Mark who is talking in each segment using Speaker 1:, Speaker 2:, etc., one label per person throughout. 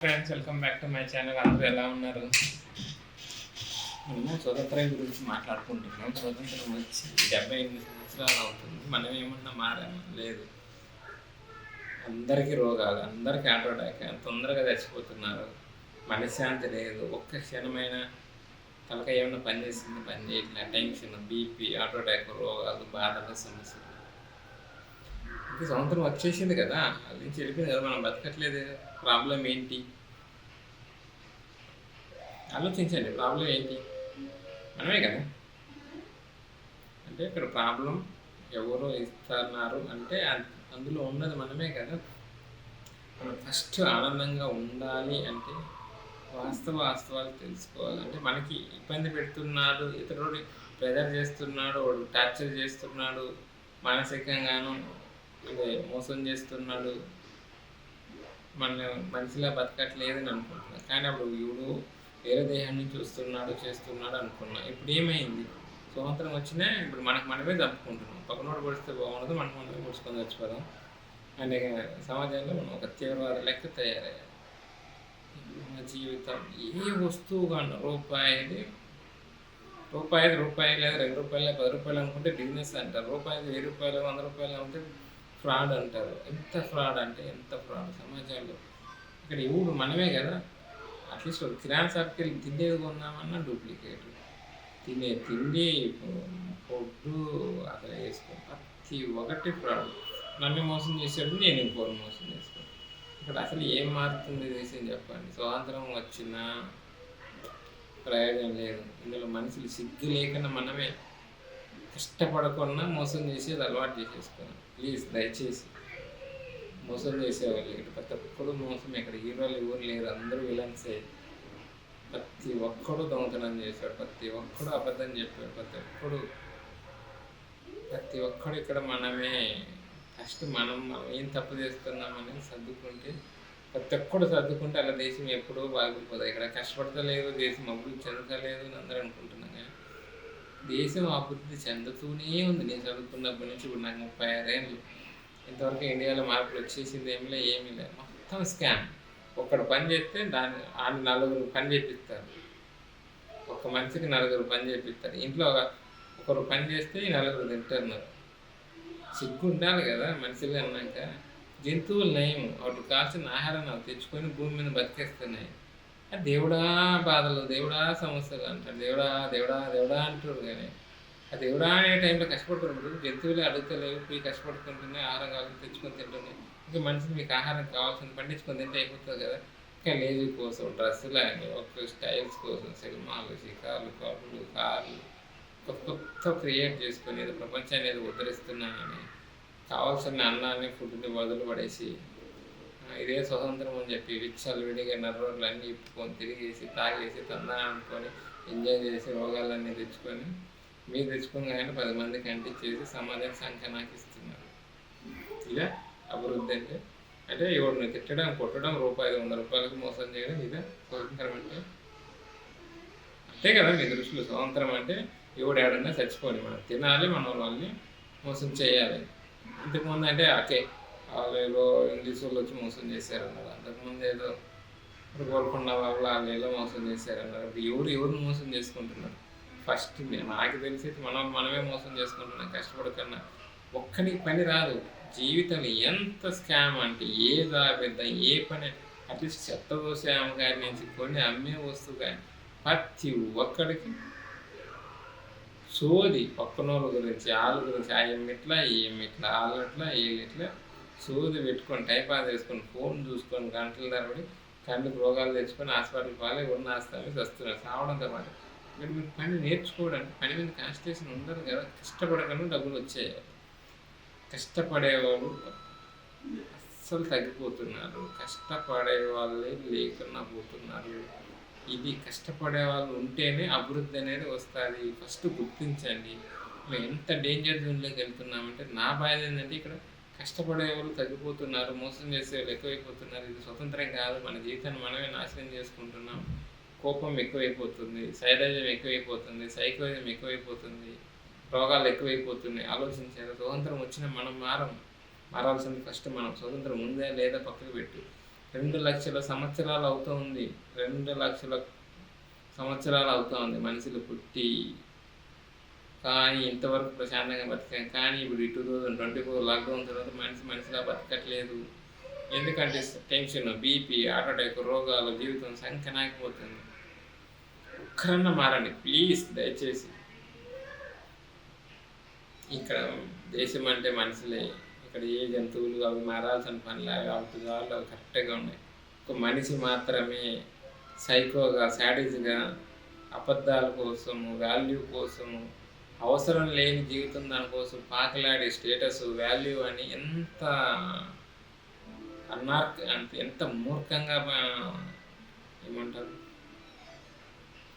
Speaker 1: Friends, welcome back to my channel. అందరూ ఎలా ఉన్నారు? మనము స్వతంత్రం గురించి మాట్లాడుకుంటున్నాం. స్వతంత్రం వచ్చి 78 సంవత్సరాలు అవుతుంది. మనం ఏమన్నా మారామా? లేదు. అందరికీ రోగాలు, అందరికీ హార్ట్ అటాక్, తొందరగా చచ్చిపోతున్నారు. మనశ్శాంతి లేదు. ఒక్క క్షణమైన తలకాయ ఏమన్నా పని చేసింది, పని చేయట్లే. టెన్షన్, బీపీ, హార్ట్ అటాక్, రోగాలు, బాధలు, సమస్యలు. ఇంకా సంవత్సరం వచ్చేసింది కదా, అది నుంచి వెళ్ళిపోయింది కదా, మనం బతకట్లేదు. ప్రాబ్లం ఏంటి ఆలోచించండి. ప్రాబ్లం ఏంటి? మనమే కదా. అంటే ఇక్కడ ప్రాబ్లం ఎవరో ఇస్తున్నారు అంటే అందులో ఉన్నది మనమే కదా. మనం ఫస్ట్ ఆనందంగా ఉండాలి అంటే వాస్తవాలు తెలుసుకోవాలి. అంటే మనకి ఇబ్బంది పెడుతున్నాడు, ఇతరుడు ప్రెజర్ చేస్తున్నాడు, వాడు టార్చర్ చేస్తున్నాడు, మానసికంగాను మోసం చేస్తున్నాడు, మన మనిషిలా బతకట్లేదని అనుకుంటున్నాను. కానీ అప్పుడు వీడు వేరే దేహం నుంచి చేస్తున్నాడు అనుకున్నా. ఇప్పుడు ఏమైంది? స్వాతంత్రం వచ్చినా ఇప్పుడు మనమే చంపుకుంటున్నాం. పక్కనోడు పొడిస్తే బాగుండదు, మనమే పొడుచుకొని చచ్చిపోదాం అనే సమాజంలో మనం ఒక తీవ్రవాద లెక్క తయారయ్యాం. మన జీవితం ఏ వస్తువు కానీ రూపాయి లేదు, ₹2, ₹10, అనుకుంటే బిజినెస్ అంటారు. రూపాయి, ₹1000, ₹100 అంటే ఫ్రాడ్ అంటారు. ఎంత ఫ్రాడ్ అంటే ఎంత ఫ్రాడ్ సమాజంలో. ఇక్కడ ఎవడు మనమే కదా. అట్లీస్ట్ ఒక కిరాణా షాప్కి వెళ్ళి తిండేది కొందామన్నా డూప్లికేట్. తినే తిండి, ఫుడ్డు అక్కడ వేసుకోండి, ప్రతి ఒక్కటి ఫ్రాడ్. నన్ను మోసం చేసేప్పుడు నేను ఇంకోటి మోసం చేసుకోను. ఇక్కడ అసలు ఏం మారుతుంది దేశం చెప్పండి? స్వాతంత్రం వచ్చినా ప్రయోజనం లేదు. ఇందులో మనుషులు సిగ్గు లేకుండా మనమే కష్టపడకుండా మోసం చేసేది అలవాటు చేసేసుకున్నాం. ప్లీజ్ దయచేసి మోసం చేసేవాళ్ళు ఇక్కడ ప్రతి ఒక్కడు మోసం. ఇక్కడ హీరోలు ఎవరు లేరు, అందరూ విలన్సే. ప్రతి ఒక్కడు దొంగతనం చేశాడు, ప్రతి ఒక్కడు అబద్ధం చెప్పాడు, ప్రతి ఒక్కడు ఇక్కడ మనమే. ఫస్ట్ మనం ఏం తప్పు చేస్తున్నామని సర్దుకుంటే, ప్రతి ఒక్కడు సర్దుకుంటే అలా దేశం ఎప్పుడూ బాగుపోతుంది. ఇక్కడ కష్టపడతలేదు, దేశం అభివృద్ధి చెందలేదు అని అందరూ అనుకుంటున్నాం. కానీ దేశం అభివృద్ధి చెందుతూనే ఉంది. నేను చదువుకున్నప్పటి నుంచి ఇప్పుడు నాకు 36 ఏళ్ళు. ఇంతవరకు ఇండియాలో మార్పులు వచ్చేసింది ఏమీ లేదు. మొత్తం స్కామ్. ఒక్కడు పని చేస్తే దాన్ని 4 పని చేపిస్తారు. ఒక్క మనిషికి 4 పని చేపిస్తారు. ఇంట్లో ఒకరు పని చేస్తే ఈ 4 తింటున్నారు. సిగ్గు ఉండాలి కదా మనుషులు అన్నాక. జంతువులు నయం, వాటి కాల్చిన ఆహారం నాకు తెచ్చుకొని భూమి మీద బతికేస్తున్నాయి. దేవుడా బాధలు, దేవుడా సమస్యలు అంటారు. దేవుడా అంటారు. కానీ ఆ దేవుడా అనే టైంలో కష్టపడుతున్నప్పుడు జంతువులే అడుగుతలేవు, పోయి కష్టపడుతుంటున్నాయి, ఆహారం కావాలి తెచ్చుకొని తింటున్నాయి. ఇంకా మనిషికి మీకు ఆహారం కావాల్సింది పండించుకొని తింటే అయిపోతుంది కదా. ఇంకా లేజీ కోసం, డ్రెస్సులు అని, ఒక స్టైల్స్ కోసం సినిమాలు, షికార్లు, కబుర్లు, కార్లు కొత్త క్రియేట్ చేసుకొని ఏదో ప్రపంచాన్ని ఏదో ఉద్ధరిస్తున్నానని కావాల్సిన అన్నాన్ని, ఫుడ్ని వదులు పడేసి ఇదే స్వతంత్రం అని చెప్పి విచ్చలు విడిగా నర్రోడ్లు అన్నీ ఇప్పుకొని తిరిగేసి తాగేసి తందాన్ని అనుకొని ఎంజాయ్ చేసి రోగాలన్నీ తెచ్చుకొని మీరు తెచ్చుకొని కానీ 10 మందికి అంటించేసి సమాజానికి సంఖ్య ఇస్తున్నారు. ఇదే అభివృద్ధి అంటే. అంటే ఎవరిని తిట్టడం, కొట్టడం, ₹100 మోసం చేయడం ఇదే స్వతంత్రం అంటే. అంతే కదా మీ దృష్టిలో స్వతంత్రం అంటే? ఎవడు ఏడన్నా చచ్చిపోని, మనం తినాలి, మన వాళ్ళని మోసం చేయాలి. ఇంతకుముందు అంటే వాళ్ళు ఇంగ్లీష్ వాళ్ళు వచ్చి మోసం చేశారన్నారు. అంతకుముందు ఏదో గోల్కొండ వాళ్ళు మోసం చేశారన్నారు. ఎవరిని మోసం చేసుకుంటున్నారు? ఫస్ట్ నాకు తెలిసి మనమే మోసం చేసుకుంటున్నాం. కష్టపడకన్నా ఒక్కడికి పని రాదు. జీవితం ఎంత స్కామ్ అంటే ఏ జాబిద్దా, ఏ పని, అట్లీస్ట్ చెత్త దోసే అమ్మగారి నుంచి కొన్ని అమ్మే వస్తువు కానీ ప్రతి ఒక్కడికి సోది. పక్కనోళ్ళ గురించి, వాళ్ళ గురించి, ఏమిట్లా వాళ్ళట్లా సోది పెట్టుకొని టైపాస్ చేసుకొని ఫోన్ చూసుకొని గంటల తరబడి కళ్ళకు రోగాలు తెచ్చుకొని హాస్పిటల్ పాలే ఉన్న ఆస్తాన్ని వస్తున్నారు సావడంతో పాటు. ఇక్కడ మీరు పని నేర్చుకోవడానికి పని మీద కాన్సన్ట్రేషన్ ఉండదు కదా. కష్టపడకుండా డబ్బులు వచ్చేయాలి. కష్టపడేవాళ్ళు అస్సలు తగ్గిపోతున్నారు. కష్టపడే వాళ్ళే లేకుండా పోతున్నారు. ఇది కష్టపడే వాళ్ళు ఉంటేనే అభివృద్ధి అనేది వస్తుంది. ఫస్ట్ గుర్తించండి. మేము ఎంత డేంజర్ జోన్లోకి వెళ్తున్నామంటే, నా బాధ ఏంటంటే ఇక్కడ కష్టపడే వాళ్ళు తగ్గిపోతున్నారు, మోసం చేసే వాళ్ళు ఎక్కువైపోతున్నారు. ఇది స్వతంత్రం కాదు. మన జీవితాన్ని మనమే నాశనం చేసుకుంటున్నాం. కోపం ఎక్కువైపోతుంది, సైరాజ్యం ఎక్కువైపోతుంది, సైకోయిజం ఎక్కువైపోతుంది, రోగాలు ఎక్కువైపోతున్నాయి. ఆలోచించారు. స్వతంత్రం వచ్చినా మనం మారాల్సింది ఫస్ట్ మనం. స్వతంత్రం ఉందా లేదా పక్కకు పెట్టు. 2 లక్షల సంవత్సరాలు అవుతుంది. 2 లక్షల సంవత్సరాలు అవుతుంది మనుషులు పుట్టి. కానీ ఇంతవరకు ప్రశాంతంగా బతికాం. కానీ ఇప్పుడు 2024 లాక్డౌన్ తర్వాత మనిషిలా బతకట్లేదు. ఎందుకంటే టెన్షన్, బీపీ, హార్ట్ అటాక్, రోగాలు, జీవితం సంఖ్యనాకపోతుంది. ఒక్కరన్నా మారండి ప్లీజ్, దయచేసి. ఇక్కడ దేశం అంటే మనుషులే. ఇక్కడ ఏ జంతువులు అవి మారాల్సిన పనులు అవి కరెక్ట్గా ఉన్నాయి. ఒక మనిషి మాత్రమే సైకోగా, శాడిస్గా, అబద్ధాల కోసము, వాల్యూ కోసము, అవసరం లేని జీవితం దానికోసం పాకలాడే స్టేటస్, వాల్యూ అని ఎంత ఎంత మూర్ఖంగా ఏమంటారు,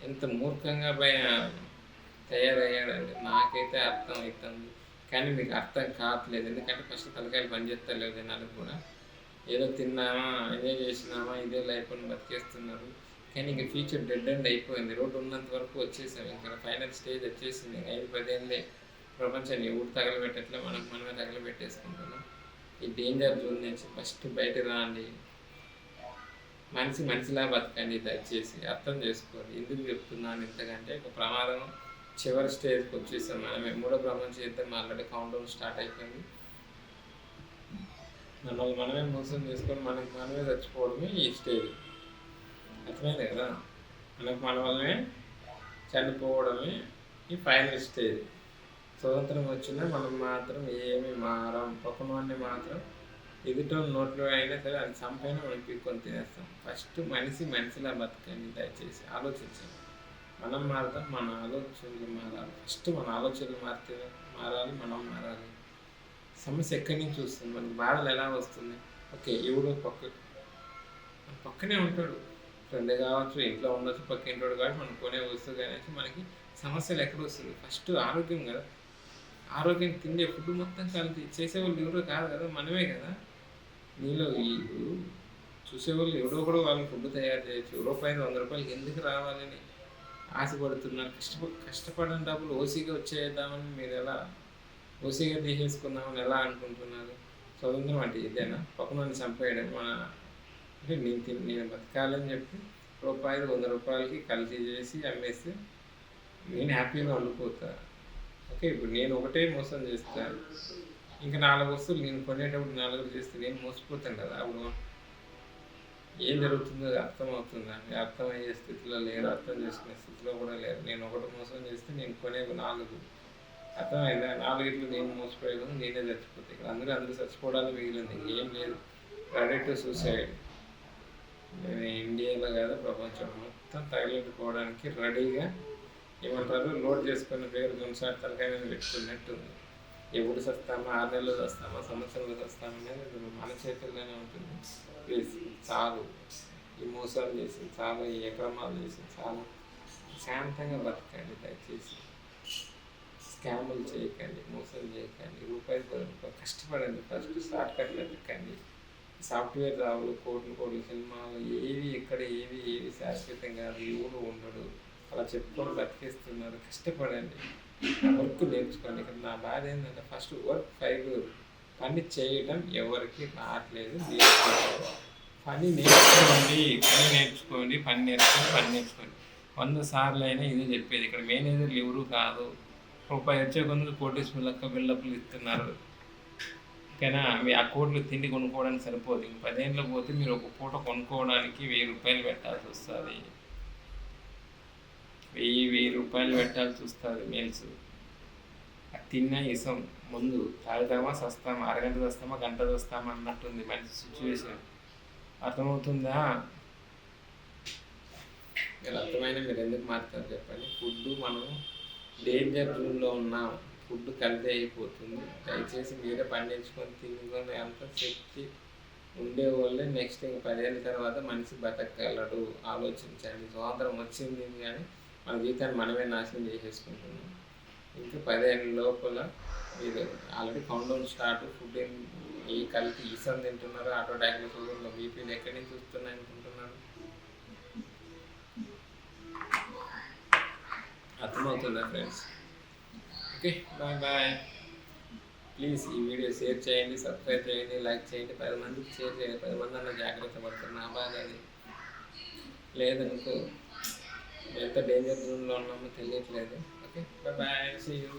Speaker 1: ఎంత మూర్ఖంగా తయారయ్యాడండి. నాకైతే అర్థం అవుతుంది, కానీ మీకు అర్థం కావట్లేదు. ఎందుకంటే ఫస్ట్ తలకాయలు పనిచేస్తలేవు జనాలకు కూడా. ఏదో తిన్నామా, ఎంజాయ్ చేసినామా, ఇదే లైఫ్ని బతికేస్తున్నారు. కానీ ఇంకా ఫ్యూచర్ డెడ్ అండ్ అయిపోయింది. రోడ్డు ఉన్నంత వరకు వచ్చేసాం. ఇంకా ఫైనల్ స్టేజ్ వచ్చేసింది. 5-10 ఏళ్ళే ప్రపంచాన్ని ఎవరు తగలబెట్టట్లే, మనమే తగలబెట్టేసుకుంటున్నాం. ఈ డేంజర్ జోన్ నుంచి ఫస్ట్ బయట రాండి. మనిషిలా బతకండి. దయచేసి అర్థం చేసుకోండి. ఎందుకు చెప్తున్నాను ఇంతకంటే, ఒక ప్రమాదం చివరి స్టేజ్కి వచ్చేసాం. మూడో ప్రపంచ యుద్ధం ఆల్రెడీ కౌంట్డౌన్ స్టార్ట్ అయిపోయింది. మనమే మోసం చేసుకొని మనమే చచ్చిపోవడమే ఈ స్టేజ్. అర్థమైంది కదా? మన వల్లనే చనిపోవడమే ఈ ఫైనల్ స్టేజ్. స్వతంత్రం వచ్చినా మనం మాత్రం ఏమి మారం. పక్కనవాడిని మాత్రం ఎదుట నోట్లో అయినా సరే అది చంపైనా మనం పీక్కొని తినేస్తాం. ఫస్ట్ మనిషిలా బతకండి. దయచేసి ఆలోచించండి. మనం మారుతాం, మన ఆలోచనలు మారాలి. ఫస్ట్ మన ఆలోచనలు మారాలి, మనం మారాలి. సమస్య ఎక్కడి నుంచి వస్తుంది, మనకి బాధలు ఎలా వస్తుంది? ఓకే, ఎవడో పక్కనే ఉంటాడు, ఫ్రెండ్ కావచ్చు, ఇంట్లో ఉండొచ్చు, పక్క ఇంటోడు కాబట్టి మనం కొనే వస్తువు కానీ మనకి సమస్యలు ఎక్కడ వస్తుంది? ఫస్ట్ ఆరోగ్యం కదా. ఆరోగ్యం తిండే ఫుడ్ మొత్తం కలిపి చేసేవాళ్ళు ఎవరో కాదు కదా, మనమే కదా. నీలో చూసేవాళ్ళు ఎవడో కూడా వాళ్ళు ఫుడ్ తయారు చేయొచ్చు. రూపాయలు 100 రూపాయలకి ఎందుకు రావాలని ఆశపడుతున్నారు. కష్టపడిన డబ్బులు ఓసీగా వచ్చేద్దామని మీరు ఎలా ఓసీగా తీసేసుకుందామని ఎలా అనుకుంటున్నారు? స్వతంత్రం అంటే ఇదేనా? పక్కన చంపేయడం. అంటే నేను బతకాలని చెప్పి రూపాయలు 100 రూపాయలకి కల్తీ చేసి అమ్మేస్తే నేను హ్యాపీగా వండుకోతా. ఓకే, ఇప్పుడు నేను ఒకటే మోసం చేస్తాను, ఇంకా 4 వస్తువులు నేను కొనేటప్పుడు 4 చేస్తే నేను మోసపోతాను కదా. అప్పుడు ఏం జరుగుతుందో అర్థమవుతుందా? అర్థమయ్యే స్థితిలో లేరు, అర్థం చేసుకునే స్థితిలో కూడా లేరు. నేను ఒకటి మోసం చేస్తే నేను కొనే 4 అర్థమైందా? 4 ఇట్లు నేను మోసపోయాను, నేనే చచ్చిపోతాయి. ఇక్కడ అందరూ చచ్చిపోవడానికి మిగిలింది, ఏం లేదు. Ready to suicide. నేను ఇండియాలో కాదు, ప్రపంచం మొత్తం తగిలిపోవడానికి రెడీగా ఏమంటారు, లోడ్ చేసుకున్న పేరు గుంసాటి తలకాయ మీద పెట్టుకున్నట్టుంది. ఎప్పుడు వస్తామా, 6 నెలలు వస్తామా, సంవత్సరంలో వస్తామా అనేది మన చేతుల్లోనే ఉంటుంది. ప్లీజ్ చాలు, ఈ మోసాలు చేసి చాలు, ఈ అక్రమాలు చేసి చాలు. శాంతంగా బతకండి దయచేసి. స్కాములు చేయకండి, మోసాలు చేయకండి. రూపాయలు కష్టపడండి. ఫస్ట్ షార్ట్ కట్లు ఎక్కకండి. సాఫ్ట్వేర్ రావులు, కోట్లు సినిమాలు ఏవి శాశ్వతం కాదు. ఎవరు ఉండడు, అలా చెప్పుకొని బతికేస్తున్నారు. కష్టపడండి, వర్క్ నేర్చుకోండి. ఇక్కడ నా బాధ ఏంటంటే ఫస్ట్ వర్క్ ఫెయిల్యూర్. పని చేయడం ఎవరికి రావట్లేదు. పని నేర్చుకోండి. పని నేర్చుకోండి. 100 సార్లు అయినా ఇదే చెప్పేది. ఇక్కడ మేనేజర్లు ఎవరు కాదు. రూపాయి వచ్చే కొందుకు కోటీశ్వరులు లెక్క బిల్డప్లు ఇస్తున్నారు. ఓకేనా? మీ ఆ కోట్లు తిండి కొనుక్కోవడానికి సరిపోదు. 10 ఏళ్ళు పోతే మీరు ఒక పూట కొనుక్కోవడానికి 1000 రూపాయలు పెట్టాల్సి వస్తుంది. 1000 రూపాయలు పెట్టాల్సి వస్తుంది మీల్స్. తిన్నా ఇసం ముందు తాగుతామా సస్తామా, అరగంట వస్తామా, గంట వస్తామా అన్నట్టుంది మంచి సిచ్యువేషన్. అర్థమవుతుందా? మీరు అర్థమైనా మీరు ఎందుకు మారుతారు చెప్పండి. ఫుడ్ మనం డేంజర్ జోన్లో ఉన్నాం. ఫుడ్ కల్తీ అయిపోతుంది. దయచేసి మీరే పండించుకొని తినుకొని అంత శక్తి ఉండేవాళ్ళే నెక్స్ట్ ఇంక 10 ఏళ్ళ తర్వాత మనిషి బతకగలడు. ఆలోచించండి. స్వాతంత్రం వచ్చింది కానీ మన జీవితాన్ని మనమే నాశనం చేసేసుకుంటున్నాం. ఇంకా 10 ఏళ్ళ లోపల మీరు ఆల్రెడీ కౌంట్డౌన్ స్టార్ట్. ఫుడ్ ఈ కల్తీ ఇసం తింటున్నారు. ఆటో ట్యాక్లు చూడండి, బీపీలు ఎక్కడి నుంచి వస్తున్నాయి అనుకుంటున్నారు. అర్థమవుతుందా ఫ్రెండ్స్? Okay, bye. ప్లీజ్ ఈ వీడియో షేర్ చేయండి, సబ్స్క్రైబ్ చేయండి, లైక్ చేయండి, 10 మందికి షేర్ చేయండి. 10 మంది అన్న జాగ్రత్త పడతారు. నా బాధ అది. లేదనుకో ఎంత డేంజర్ జోన్లో ఉన్నామో తెలియట్లేదు. Okay, bye, see you.